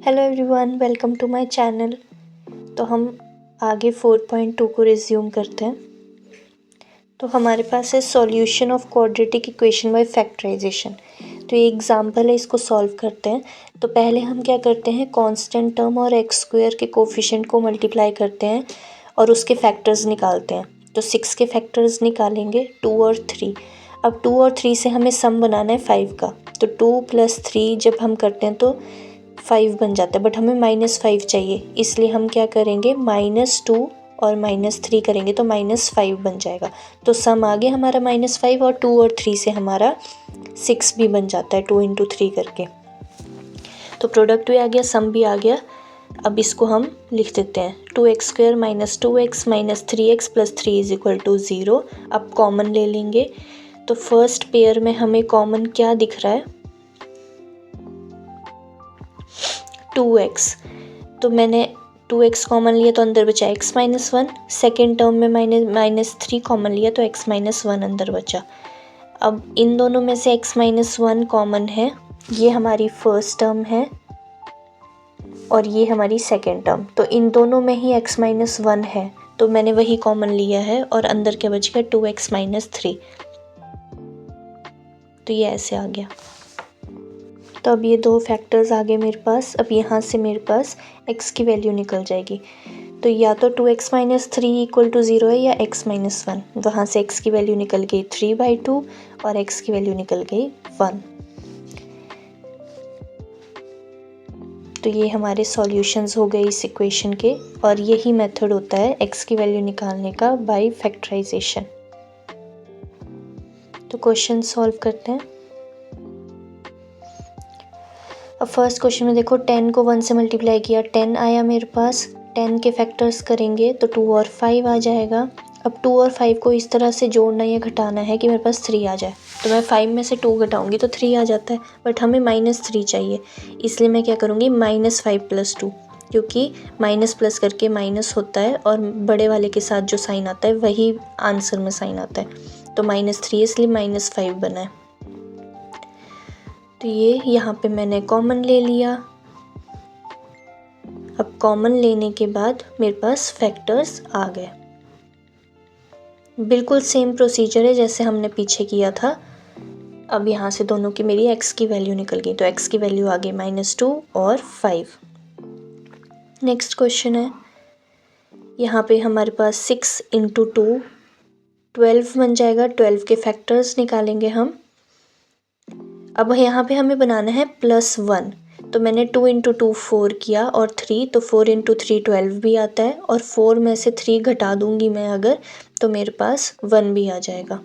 Hello everyone, welcome to my channel. तो हम आगे 4.2 को रिज्यूम करते हैं। तो हमारे पास है solution of quadratic equation by factorisation. तो ये एग्जांपल है, इसको सॉल्व करते हैं। तो पहले हम क्या करते हैं, कांस्टेंट टर्म और एक्स स्क्वायर के कोफिशिएंट को मल्टीप्लाई करते हैं और उसके फैक्टर्स निकालते हैं। तो 6 के फैक्टर्स निकालेंगे, 2 और 3। अब 2 और 3 से हमें सम बनाना है 5 का। तो 2 + 3 जब हम करते हैं तो 5 बन जाता है, बट हमें -5 चाहिए, इसलिए हम क्या करेंगे, -2 और -3 करेंगे तो -5 बन जाएगा। तो सम आ गया हमारा -5 और 2 और 3 से हमारा 6 भी बन जाता है 2 × 3 करके। तो प्रोडक्ट भी आ गया, सम भी आ गया। अब इसको हम लिख देते हैं, 2x² - 2x - 3x + 3 = 0। अब कॉमन ले लेंगे। तो फर्स्ट पेयर में हमें कॉमन क्या दिख रहा है, 2x। तो मैंने 2x कॉमन लिया तो अंदर बचा x - 1। सेकेंड टर्म में -3 कॉमन लिया तो x - 1 अंदर बचा। अब इन दोनों में से x - 1 कॉमन है, ये हमारी फर्स्ट टर्म है और ये हमारी सेकेंड टर्म। तो इन दोनों में ही x - 1 है, तो मैंने वही कॉमन लिया है और अंदर क्या बच गया, 2x - 3। तो ये ऐसे आ गया। तो अब ये दो फैक्टर्स आ गए मेरे पास। अब यहाँ से मेरे पास x की वैल्यू निकल जाएगी। तो या तो 2x - 3 = 0 है या x - 1। वहाँ से x की वैल्यू निकल गई 3/2 और x की वैल्यू निकल गई 1। तो ये हमारे सॉल्यूशंस हो गए इस इक्वेशन के, और यही मेथड होता है x की वैल्यू निकालने का बाय फैक्टराइजेशन। तो क्वेश्चन सॉल्व करते हैं। अब फर्स्ट क्वेश्चन में देखो, 10 को 1 से मल्टीप्लाई किया, 10 आया मेरे पास। 10 के फैक्टर्स करेंगे तो 2 और 5 आ जाएगा। अब 2 और 5 को इस तरह से जोड़ना या घटाना है कि मेरे पास 3 आ जाए। तो मैं 5 में से 2 घटाऊंगी तो 3 आ जाता है, बट हमें -3 चाहिए, इसलिए मैं क्या करूँगी, -5 + 2, क्योंकि माइनस प्लस करके माइनस होता है और बड़े वाले के साथ जो साइन आता है वही आंसर में साइन आता है। तो -3 इसलिए -5 बना है। तो ये यहाँ पे मैंने कॉमन ले लिया। अब कॉमन लेने के बाद मेरे पास फैक्टर्स आ गए। बिल्कुल सेम प्रोसीजर है जैसे हमने पीछे किया था। अब यहाँ से दोनों की मेरी x की वैल्यू निकल गई, तो x की वैल्यू आ गई -2 और 5। नेक्स्ट क्वेश्चन है, यहाँ पे हमारे पास 6 × 2 12 बन जाएगा। 12 के फैक्टर्स निकालेंगे हम। अब यहाँ पे हमें बनाना है +1, तो मैंने 2 × 2 4 किया और 3, तो 4 × 3 12 भी आता है, और 4 में से 3 घटा दूंगी मैं अगर, तो मेरे पास 1 भी आ जाएगा।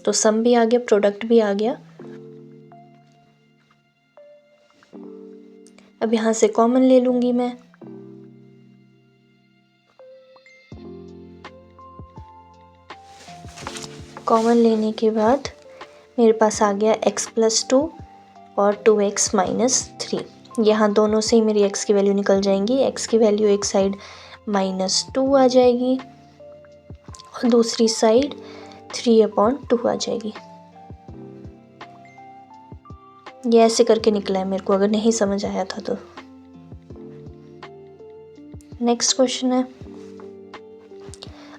तो सम भी आ गया, प्रोडक्ट भी आ गया। अब यहाँ से कॉमन ले लूँगी मैं। कॉमन लेने के बाद मेरे पास आ गया x + 2 और 2x - 3। यहाँ दोनों से ही मेरी x की वैल्यू निकल जाएंगी। x की वैल्यू एक साइड -2 आ जाएगी और दूसरी साइड 3/2 आ जाएगी। ये ऐसे करके निकला है मेरे को, अगर नहीं समझ आया था तो। नेक्स्ट क्वेश्चन है,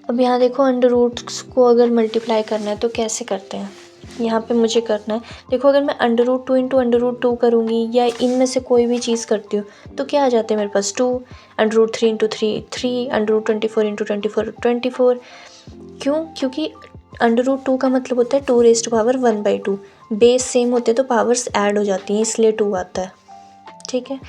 अब यहाँ देखो, अंडर रूट्स को अगर मल्टीप्लाई करना है तो कैसे करते हैं। यहाँ पे मुझे करना है, देखो अगर मैं √2 × √2 करूँगी या इनमें से कोई भी चीज़ करती हूँ तो क्या आ जाते हैं मेरे पास 2, √3 × 3 3, √24 × 24 24। क्यों? क्योंकि √2 का मतलब होता है 2⁻1/2। बेस सेम होते तो पावर्स ऐड हो जाती हैं, इसलिए 2 आता है। ठीक है,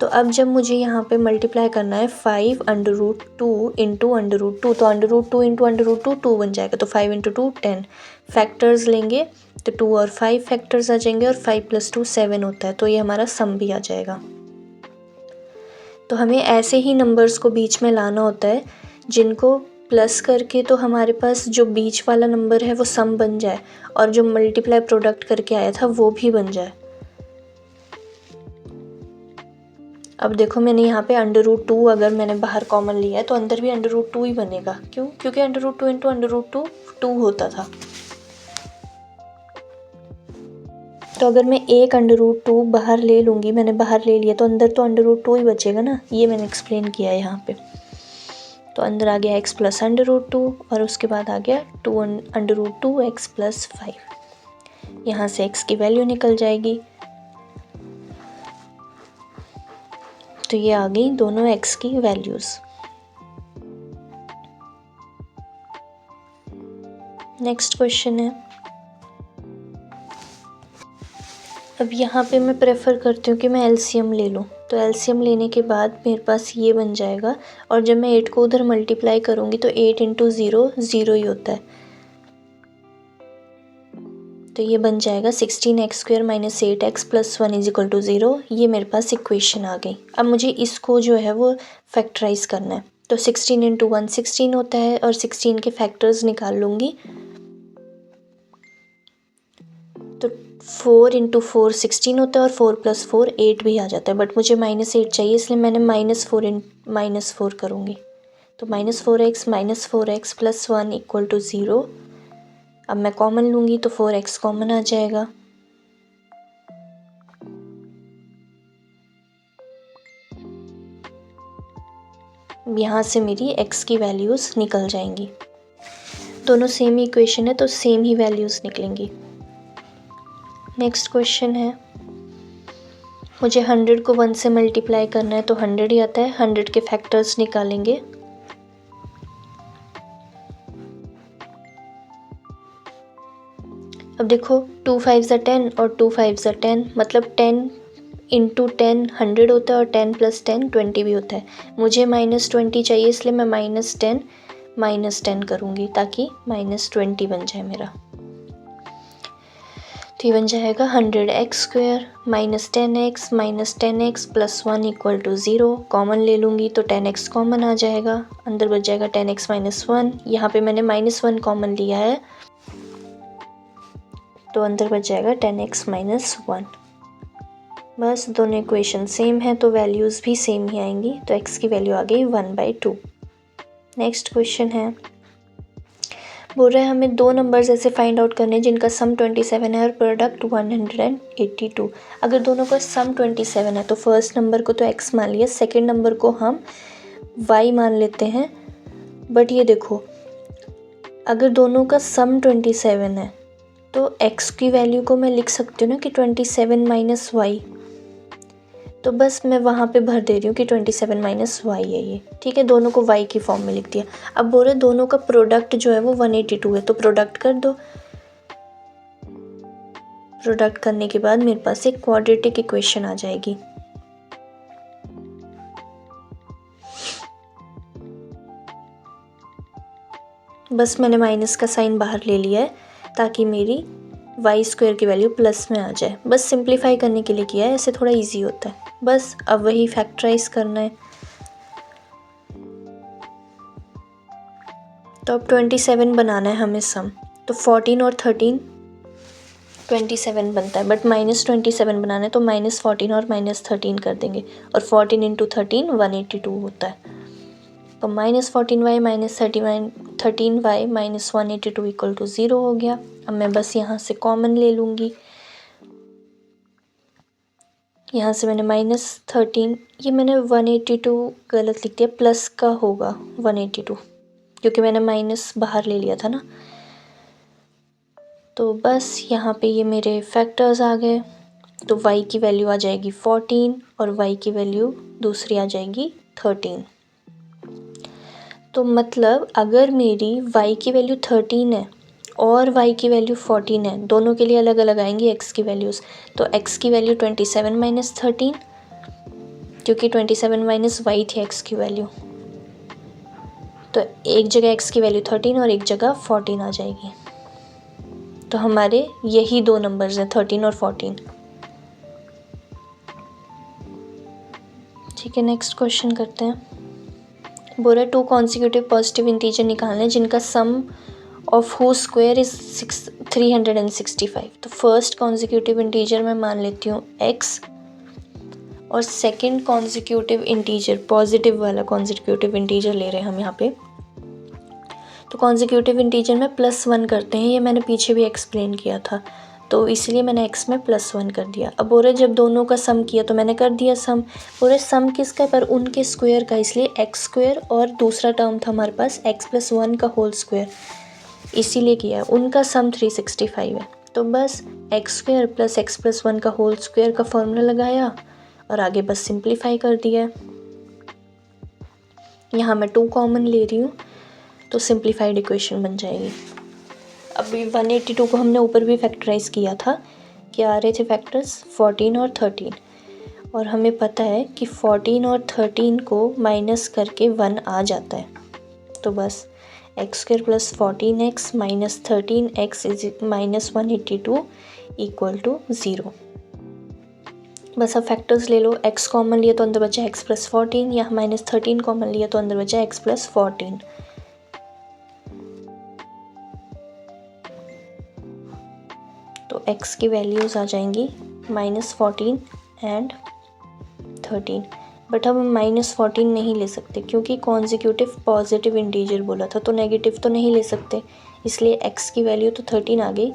तो अब जब मुझे यहाँ पे मल्टीप्लाई करना है 5 √2 × √2, तो √2 × √2 2 बन जाएगा, तो 5 × 2 10। फैक्टर्स लेंगे तो 2 और 5 फैक्टर्स आ जाएंगे, और 5 + 2 7 होता है, तो ये हमारा सम भी आ जाएगा। तो हमें ऐसे ही नंबर्स को बीच में लाना होता है जिनको प्लस करके तो हमारे पास जो बीच वाला नंबर है वो सम बन जाए, और जो मल्टीप्लाई प्रोडक्ट करके आया था वो भी बन जाए। अब देखो, मैंने यहाँ पे √2 अगर मैंने बाहर कॉमन लिया है तो अंदर भी √2 ही बनेगा। क्यों? क्योंकि √2 × √2 2 होता था। तो अगर मैं एक √2 बाहर ले लूँगी, मैंने बाहर ले लिया तो अंदर तो √2 ही बचेगा ना, ये मैंने एक्सप्लेन किया है यहाँ पे। तो अंदर आ गया x प्लस √2 और उसके बाद आ गया 2 √2x प्लस 5। यहाँ से x की वैल्यू निकल जाएगी। तो ये आ गई दोनों x की वैल्यूज़। नेक्स्ट क्वेश्चन है, अब यहाँ पे मैं प्रेफर करती हूँ कि मैं एलसीएम ले लूँ। तो एलसीएम लेने के बाद मेरे पास ये बन जाएगा, और जब मैं 8 को उधर मल्टीप्लाई करूँगी तो 8 × 0 0 ही होता है। तो ये बन जाएगा 16x² - 8x + 1 = 0। ये मेरे पास इक्वेशन आ गई। अब मुझे इसको जो है वो फैक्टराइज करना है। तो 16 × 1 16 होता है और 16 के फैक्टर्स निकाल लूँगी। तो 4 × 4 16 होता है और 4 + 4 8 भी आ जाता है, बट मुझे -8 चाहिए, इसलिए मैंने -4 करूँगी। तो -4x - 4x + 1 = 0। अब मैं कॉमन लूँगी तो 4x कॉमन आ जाएगा। यहाँ से मेरी x की वैल्यूज़ निकल जाएंगी। दोनों सेम इक्वेशन है तो सेम ही वैल्यूज़ निकलेंगी। नेक्स्ट क्वेश्चन है, मुझे 100 को 1 से मल्टीप्लाई करना है तो 100 ही आता है। 100 के फैक्टर्स निकालेंगे। अब देखो 2 5 = 10 और 2 5 = 10, मतलब 10 × 10 100 होता है और 10 + 10 20 भी होता है। मुझे -20 चाहिए, इसलिए मैं -10 -10 करूँगी ताकि -20 बन जाए मेरा। तो ये बन जाएगा 100x² - 10x - 10x + 1 = 0। कॉमन ले लूँगी तो 10x कॉमन आ जाएगा, अंदर बच जाएगा 10x - 1। यहाँ पे मैंने -1 कॉमन लिया है तो अंदर बच जाएगा 10x - 1। बस दोनों इक्वेशन सेम है तो वैल्यूज़ भी सेम ही आएंगी। तो x की वैल्यू आ गई 1/2। नेक्स्ट क्वेश्चन है, बोल रहा है हमें दो नंबर्स ऐसे फाइंड आउट करने हैं जिनका सम 27 है और प्रोडक्ट 182। अगर दोनों का सम 27 है तो फर्स्ट नंबर को तो x मान लिया, सेकेंड नंबर को हम y मान लेते हैं। बट ये देखो, अगर दोनों का सम 27 है तो x की वैल्यू को मैं लिख सकती हूँ ना कि 27 - y। तो बस मैं वहाँ पे भर दे रही हूँ कि 27 - y है ये, ठीक है। दोनों को y की फॉर्म में लिख दिया। अब बोल रहे दोनों का प्रोडक्ट जो है वो 182 है, तो प्रोडक्ट कर दो। प्रोडक्ट करने के बाद मेरे पास एक क्वाड्रेटिक इक्वेशन आ जाएगी। बस मैंने माइनस का साइन बाहर ले लिया है ताकि मेरी y² की वैल्यू प्लस में आ जाए। बस सिंप्लीफाई करने के लिए किया है, ऐसे थोड़ा इजी होता है। बस अब वही फैक्टराइज करना है। तो अब 27 बनाना है हमें सम। तो 14 और 13 27 बनता है, बट -27 बनाना है तो -14 और -13 कर देंगे, और 14 × 13 182 होता है। तो -14y - 13y - 182 = 0 हो गया। अब मैं बस यहाँ से कॉमन ले लूँगी। यहाँ से मैंने -13, ये मैंने 182 गलत लिख दिया, प्लस का होगा 182 क्योंकि मैंने माइनस बाहर ले लिया था ना। तो बस यहाँ पे ये मेरे फैक्टर्स आ गए। तो y की वैल्यू आ जाएगी 14 और y की वैल्यू दूसरी आ जाएगी 13। तो मतलब अगर मेरी y की वैल्यू 13 है और y की वैल्यू 14 है, दोनों के लिए अलग अलग आएंगी x की वैल्यूज़। तो x की वैल्यू 27 - 13, क्योंकि 27 - y थी x की वैल्यू। तो एक जगह x की वैल्यू 13 और एक जगह 14 आ जाएगी। तो हमारे यही दो नंबर्स हैं 13 और 14। ठीक है, नेक्स्ट क्वेश्चन करते हैं। बोल रहा है 2 कॉन्सिक्यूटिव पॉजिटिव इंटीजर निकालना है जिनका सम ऑफ हु स्क्वायर इज 365। तो फर्स्ट कॉन्सिक्यूटिव इंटीजर मैं मान लेती हूँ x, और सेकंड कॉन्सिक्यूटिव इंटीजर पॉजिटिव वाला कॉन्सिक्यूटिव इंटीजर ले रहे हैं हम यहाँ पे। तो कॉन्सिक्यूटिव इंटीजर में +1 करते हैं, ये मैंने पीछे भी एक्सप्लेन किया था। तो तो इसलिए मैंने x में +1 कर दिया। अब बोल रहे जब दोनों का सम किया तो मैंने कर दिया सम। बोल रहे सम किसका, पर उनके स्क्वायर का, इसलिए x² और दूसरा टर्म था हमारे पास x+1 का होल स्क्वायर, इसीलिए किया। उनका सम 365 है, तो बस x² + x+1 का होल स्क्वायर का फॉर्मूला लगाया और आगे बस सिंप्लीफाई कर दिया। यहाँ मैं 2 कॉमन ले रही हूँ तो सिंप्लीफाइड इक्वेशन बन जाएगी। अभी 182 को हमने ऊपर भी फैक्टराइज किया था, क्या आ रहे थे फैक्टर्स 14 और 13, और हमें पता है कि 14 और 13 को माइनस करके 1 आ जाता है। तो बस x² + 14x - 13x -182 = 0। बस अब फैक्टर्स ले लो, x कॉमन लिया तो अंदर बचा x + 14, या -13 कॉमन लिया तो अंदर बचा x + 14। तो x की वैल्यूज़ आ जाएंगी -14 एंड 13। बट हम -14 नहीं ले सकते क्योंकि कॉन्जिक्यूटिव पॉजिटिव इंटीजर बोला था, तो नेगेटिव तो नहीं ले सकते, इसलिए x की वैल्यू तो 13 आ गई,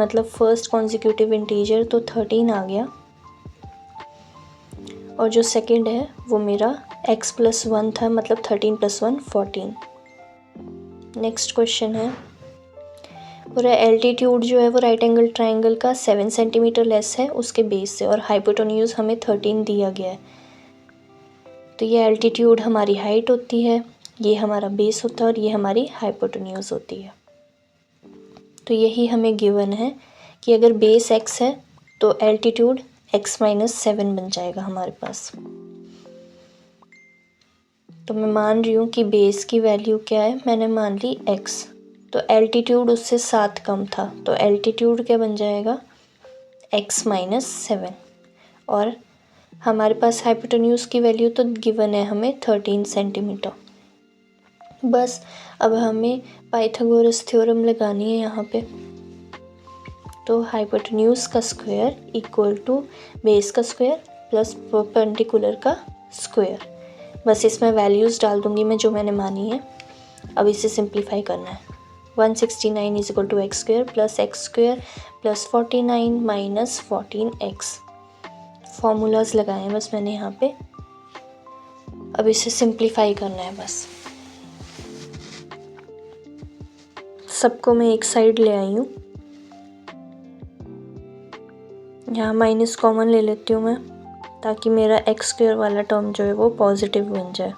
मतलब फर्स्ट कॉन्जिक्यूटिव इंटीजर तो 13 आ गया, और जो सेकंड है वो मेरा x + 1 था, मतलब 13 + 1 14। नेक्स्ट क्वेश्चन है, पूरा एल्टीट्यूड जो है वो राइट एंगल ट्राइंगल का 7 सेंटीमीटर लेस है उसके बेस से, और हाइपोटेन्यूज हमें 13 दिया गया है। तो ये एल्टीट्यूड हमारी हाइट होती है, ये हमारा बेस होता है, और ये हमारी हाइपोटेन्यूज होती है। तो यही हमें गिवन है कि अगर बेस x है तो एल्टीट्यूड x - 7 बन जाएगा हमारे पास। तो मैं मान रही हूँ कि बेस की वैल्यू क्या है, मैंने मान ली x, तो एल्टीट्यूड उससे 7 कम था, तो एल्टीट्यूड क्या बन जाएगा x - 7, और हमारे पास हाइपोटेन्यूज की वैल्यू तो गिवन है हमें 13 सेंटीमीटर। बस अब हमें पाइथागोरस थ्योरम लगानी है यहाँ पे। तो हाइपोटेन्यूज का स्क्वायर इक्वल टू बेस का स्क्वायर प्लस परपेंडिकुलर का स्क्वायर। बस इसमें वैल्यूज़ डाल दूँगी मैं जो मैंने मानी है। अब इसे सिंप्लीफाई करना है। 169 = x² + x² + 49 - 14x। फॉर्मूलाज लगाए बस मैंने यहाँ पे। अब इसे सिंप्लीफाई करना है बस। सबको मैं एक साइड ले आई हूँ, यहाँ माइनस कॉमन ले लेती हूँ मैं, ताकि मेरा x² वाला टर्म जो है वो पॉजिटिव बन जाए।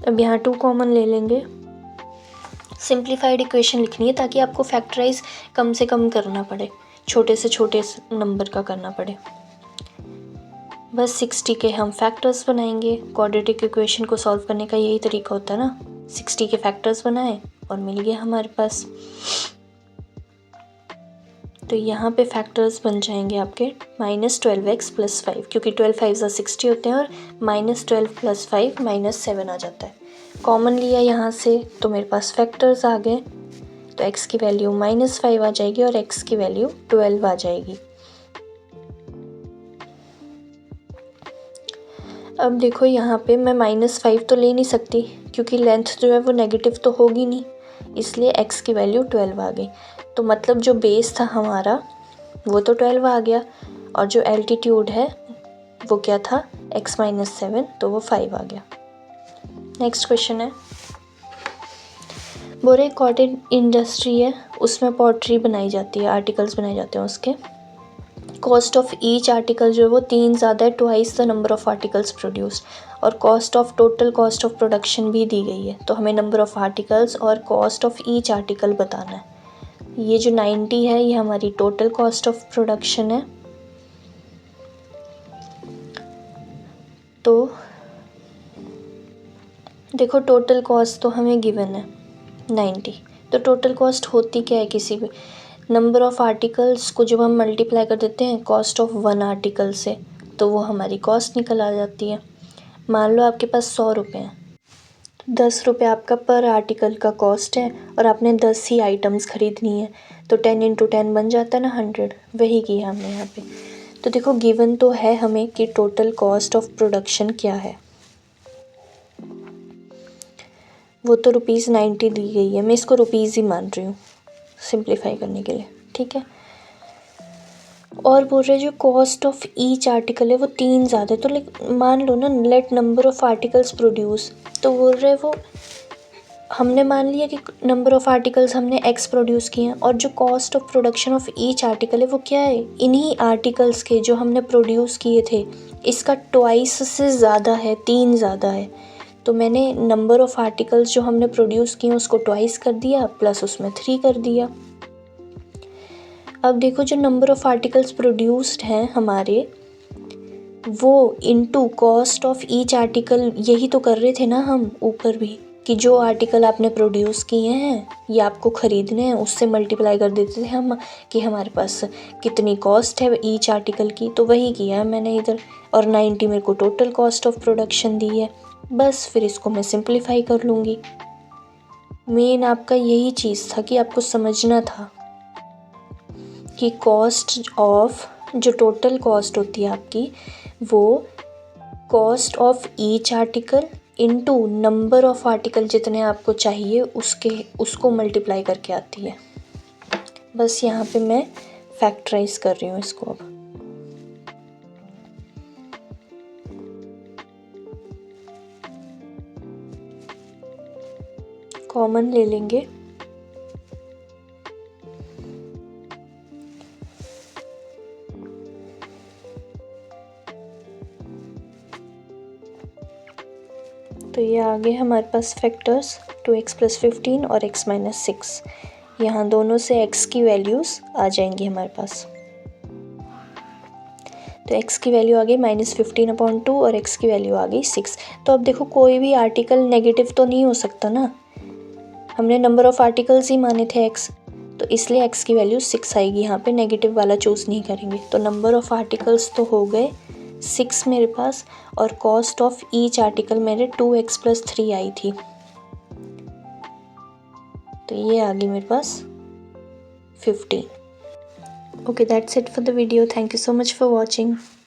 अब यहाँ 2 कॉमन ले लेंगे। सिंप्लीफाइड इक्वेशन लिखनी है ताकि आपको फैक्टराइज कम से कम करना पड़े, छोटे से छोटे नंबर का करना पड़े। बस 60 के हम फैक्टर्स बनाएंगे। क्वाड्रेटिक इक्वेशन को सॉल्व करने का यही तरीका होता है ना, 60 के फैक्टर्स बनाए और मिल गया हमारे पास। तो यहाँ पे फैक्टर्स बन जाएंगे आपके -12x + 5, क्योंकि 12 5 60 होते हैं, और -12 + 5 -7 आ जाता है। कॉमन लिया यहाँ से तो मेरे पास फैक्टर्स आ गए, तो x की वैल्यू -5 आ जाएगी और x की वैल्यू 12 आ जाएगी। अब देखो यहाँ पे मैं -5 तो ले नहीं सकती क्योंकि लेंथ जो है वो नेगेटिव तो होगी नहीं, इसलिए x की वैल्यू 12 आ गई। तो मतलब जो बेस था हमारा वो तो 12 आ गया, और जो एल्टीट्यूड है वो क्या था x - 7, तो वो 5 आ गया। नेक्स्ट क्वेश्चन है, बोरे कॉटेज इंडस्ट्री है, उसमें पॉटरी बनाई जाती है, आर्टिकल्स बनाए जाते हैं उसके। कॉस्ट ऑफ ईच आर्टिकल जो है वो 3 ज़्यादा है, twice the number of articles produced, और टोटल कॉस्ट ऑफ प्रोडक्शन भी दी गई है। तो हमें नंबर ऑफ आर्टिकल्स और कॉस्ट ऑफ ईच आर्टिकल बताना है। ये जो 90 है ये हमारी टोटल कॉस्ट ऑफ प्रोडक्शन है। तो देखो टोटल कॉस्ट तो हमें गिवन है 90, तो टोटल कॉस्ट होती क्या है, किसी भी नंबर ऑफ आर्टिकल्स को जब हम मल्टीप्लाई कर देते हैं कॉस्ट ऑफ 1 आर्टिकल से, तो वो हमारी कॉस्ट निकल आ जाती है। मान लो आपके पास 100 रुपये हैं, तो 10 रुपये आपका पर आर्टिकल का कॉस्ट है, और आपने 10 ही आइटम्स ख़रीदनी है, तो 10 × 10 बन जाता है ना 100, वही किया हमने यहाँ पे। तो देखो गिवन तो है हमें कि टोटल कॉस्ट ऑफ प्रोडक्शन क्या है, वो तो ₹90 दी गई है, मैं इसको रुपीज़ ही मान रही हूँ सिंप्लीफाई करने के लिए, ठीक है। और बोल रहे जो कॉस्ट ऑफ ईच आर्टिकल है वो 3 ज़्यादा है, तो लाइक मान लो ना let number of articles produce, तो बोल रहे वो हमने मान लिया कि नंबर ऑफ़ आर्टिकल्स हमने एक्स प्रोड्यूस किए हैं, और जो cost of production of each article है वो क्या है, इन्हीं आर्टिकल्स के जो हमने प्रोड्यूस किए थे इसका ट्वाइस से ज़्यादा है, 3 ज़्यादा है। तो मैंने नंबर ऑफ़ आर्टिकल्स जो हमने प्रोड्यूस किए उसको ट्वाइस कर दिया प्लस उसमें 3 कर दिया। अब देखो जो नंबर ऑफ़ आर्टिकल्स प्रोड्यूस्ड हैं हमारे वो into cost of each article, यही तो कर रहे थे ना हम ऊपर भी, कि जो आर्टिकल आपने प्रोड्यूस किए हैं या आपको ख़रीदने हैं उससे मल्टीप्लाई कर देते थे हम कि हमारे पास कितनी कॉस्ट है ईच आर्टिकल की, तो वही किया है मैंने इधर, और 90 मेरे को टोटल कॉस्ट ऑफ प्रोडक्शन दी है। बस फिर इसको मैं सिंप्लीफाई कर लूँगी। मेन आपका यही चीज़ था कि आपको समझना था कि कॉस्ट ऑफ, जो टोटल कॉस्ट होती है आपकी वो cost of each article into number of article जितने आपको चाहिए उसको मल्टीप्लाई करके आती है। बस यहाँ पे मैं फैक्टराइज कर रही हूँ इसको। अब कॉमन ले लेंगे, तो ये आ गए हमारे पास फैक्टर्स 2x + 15 और x - 6। यहाँ दोनों से x की वैल्यूज़ आ जाएंगी हमारे पास। तो x की वैल्यू आ गई -15/2 और x की वैल्यू आ गई 6। तो अब देखो कोई भी आर्टिकल नेगेटिव तो नहीं हो सकता ना, हमने नंबर ऑफ़ आर्टिकल्स ही माने थे x, तो इसलिए x की वैल्यू 6 आएगी। यहाँ पे नेगेटिव वाला चूज़ नहीं करेंगे। तो नंबर ऑफ़ आर्टिकल्स तो हो गए 6 मेरे पास, और कॉस्ट ऑफ ईच आर्टिकल मेरे 2x + 3 आई थी, तो ये आ गई मेरे पास 15। Okay, that's it for the video. Thank you so much for watching.